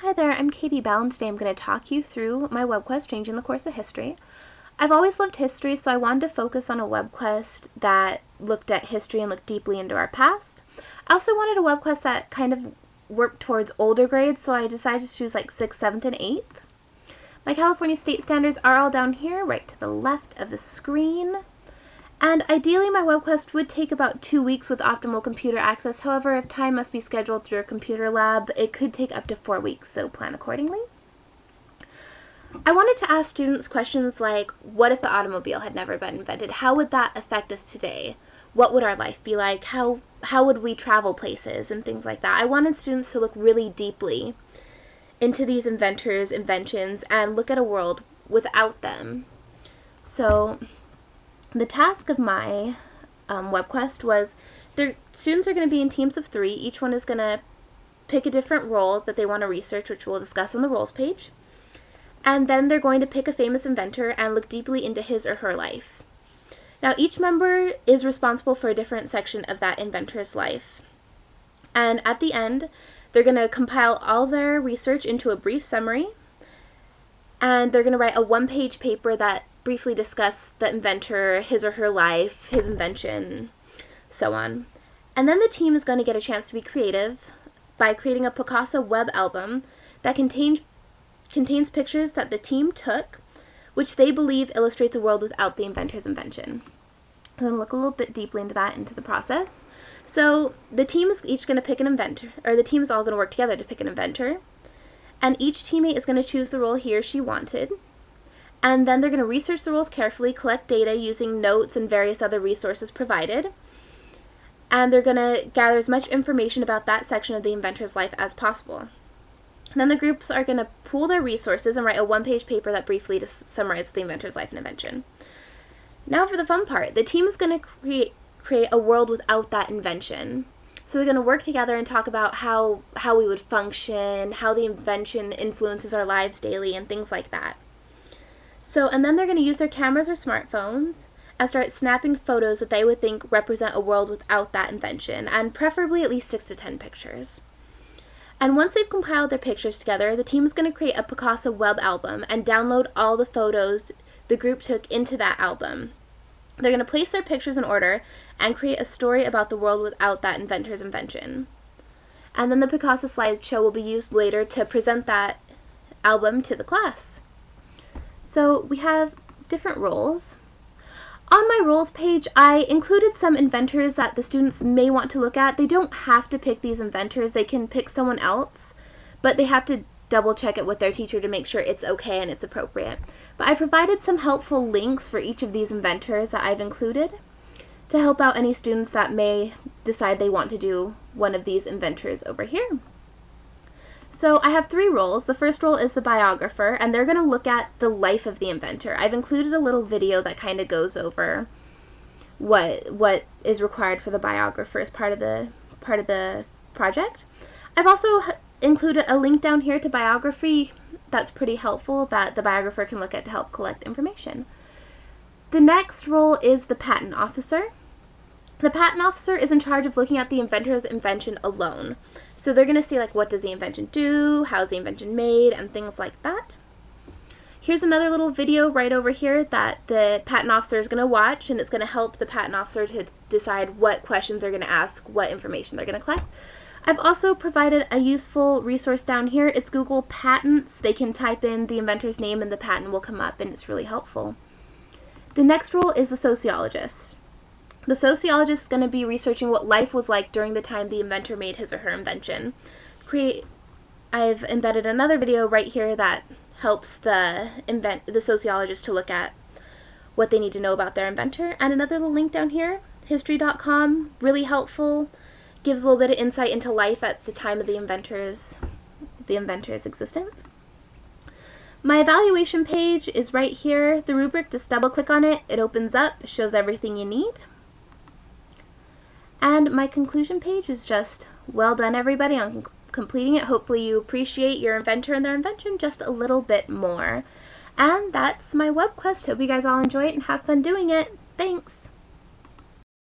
Hi there, I'm Katie Bell, and today I'm going to talk you through my web quest, Changing the Course of History. I've always loved history, so I wanted to focus on a web quest that looked at history and looked deeply into our past. I also wanted a web quest that kind of worked towards older grades, so I decided to choose like 6th, 7th, and 8th. My California state standards are all down here, right to the left of the screen. And ideally, my web quest would take about 2 weeks with optimal computer access. However, if time must be scheduled through a computer lab, it could take up to 4 weeks, so plan accordingly. I wanted to ask students questions like, what if the automobile had never been invented? How would that affect us today? What would our life be like? How would we travel places and things like that? I wanted students to look really deeply into these inventors' inventions and look at a world without them. So the task of my web quest was, students are going to be in teams of 3. Each one is going to pick a different role that they want to research, which we'll discuss on the roles page. And then they're going to pick a famous inventor and look deeply into his or her life. Now, each member is responsible for a different section of that inventor's life. And at the end, they're going to compile all their research into a brief summary, and they're going to write a 1-page paper that briefly discuss the inventor, his or her life, his invention, so on. And then the team is going to get a chance to be creative by creating a Picasa web album that contains pictures that the team took, which they believe illustrates a world without the inventor's invention. I'm going to look a little bit deeply into that, into the process. So the team is each going to pick an inventor, or the team is all going to work together to pick an inventor, and each teammate is going to choose the role he or she wanted. And then they're going to research the roles carefully, collect data using notes and various other resources provided. And they're going to gather as much information about that section of the inventor's life as possible. And then the groups are going to pool their resources and write a 1-page paper that briefly summarizes the inventor's life and invention. Now for the fun part. The team is going to create a world without that invention. So they're going to work together and talk about how we would function, how the invention influences our lives daily, and things like that. And then they're going to use their cameras or smartphones and start snapping photos that they would think represent a world without that invention, and preferably at least 6 to 10 pictures. And once they've compiled their pictures together, the team is going to create a Picasa web album and download all the photos the group took into that album. They're going to place their pictures in order and create a story about the world without that inventor's invention. And then the Picasa slideshow will be used later to present that album to the class. So we have different roles. On my roles page, I included some inventors that the students may want to look at. They don't have to pick these inventors. They can pick someone else, but they have to double check it with their teacher to make sure it's okay and it's appropriate. But I provided some helpful links for each of these inventors that I've included to help out any students that may decide they want to do one of these inventors over here. So I have 3 roles. The first role is the biographer, and they're going to look at the life of the inventor. I've included a little video that kind of goes over what is required for the biographer as part of the project. I've also included a link down here to biography that's pretty helpful that the biographer can look at to help collect information. The next role is the patent officer. The patent officer is in charge of looking at the inventor's invention alone. So they're going to see, like, what does the invention do, how's the invention made, and things like that. Here's another little video right over here that the patent officer is going to watch, and it's going to help the patent officer to decide what questions they're going to ask, what information they're going to collect. I've also provided a useful resource down here. It's Google Patents. They can type in the inventor's name and the patent will come up, and it's really helpful. The next role is the sociologist. The sociologist is going to be researching what life was like during the time the inventor made his or her invention. I've embedded another video right here that helps the sociologist to look at what they need to know about their inventor. And another little link down here, history.com, really helpful, gives a little bit of insight into life at the time of the inventor's existence. My evaluation page is right here. The rubric, just double click on it. It opens up, shows everything you need. And my conclusion page is just, well done everybody on completing it. Hopefully you appreciate your inventor and their invention just a little bit more. And that's my web quest. Hope you guys all enjoy it and have fun doing it. Thanks!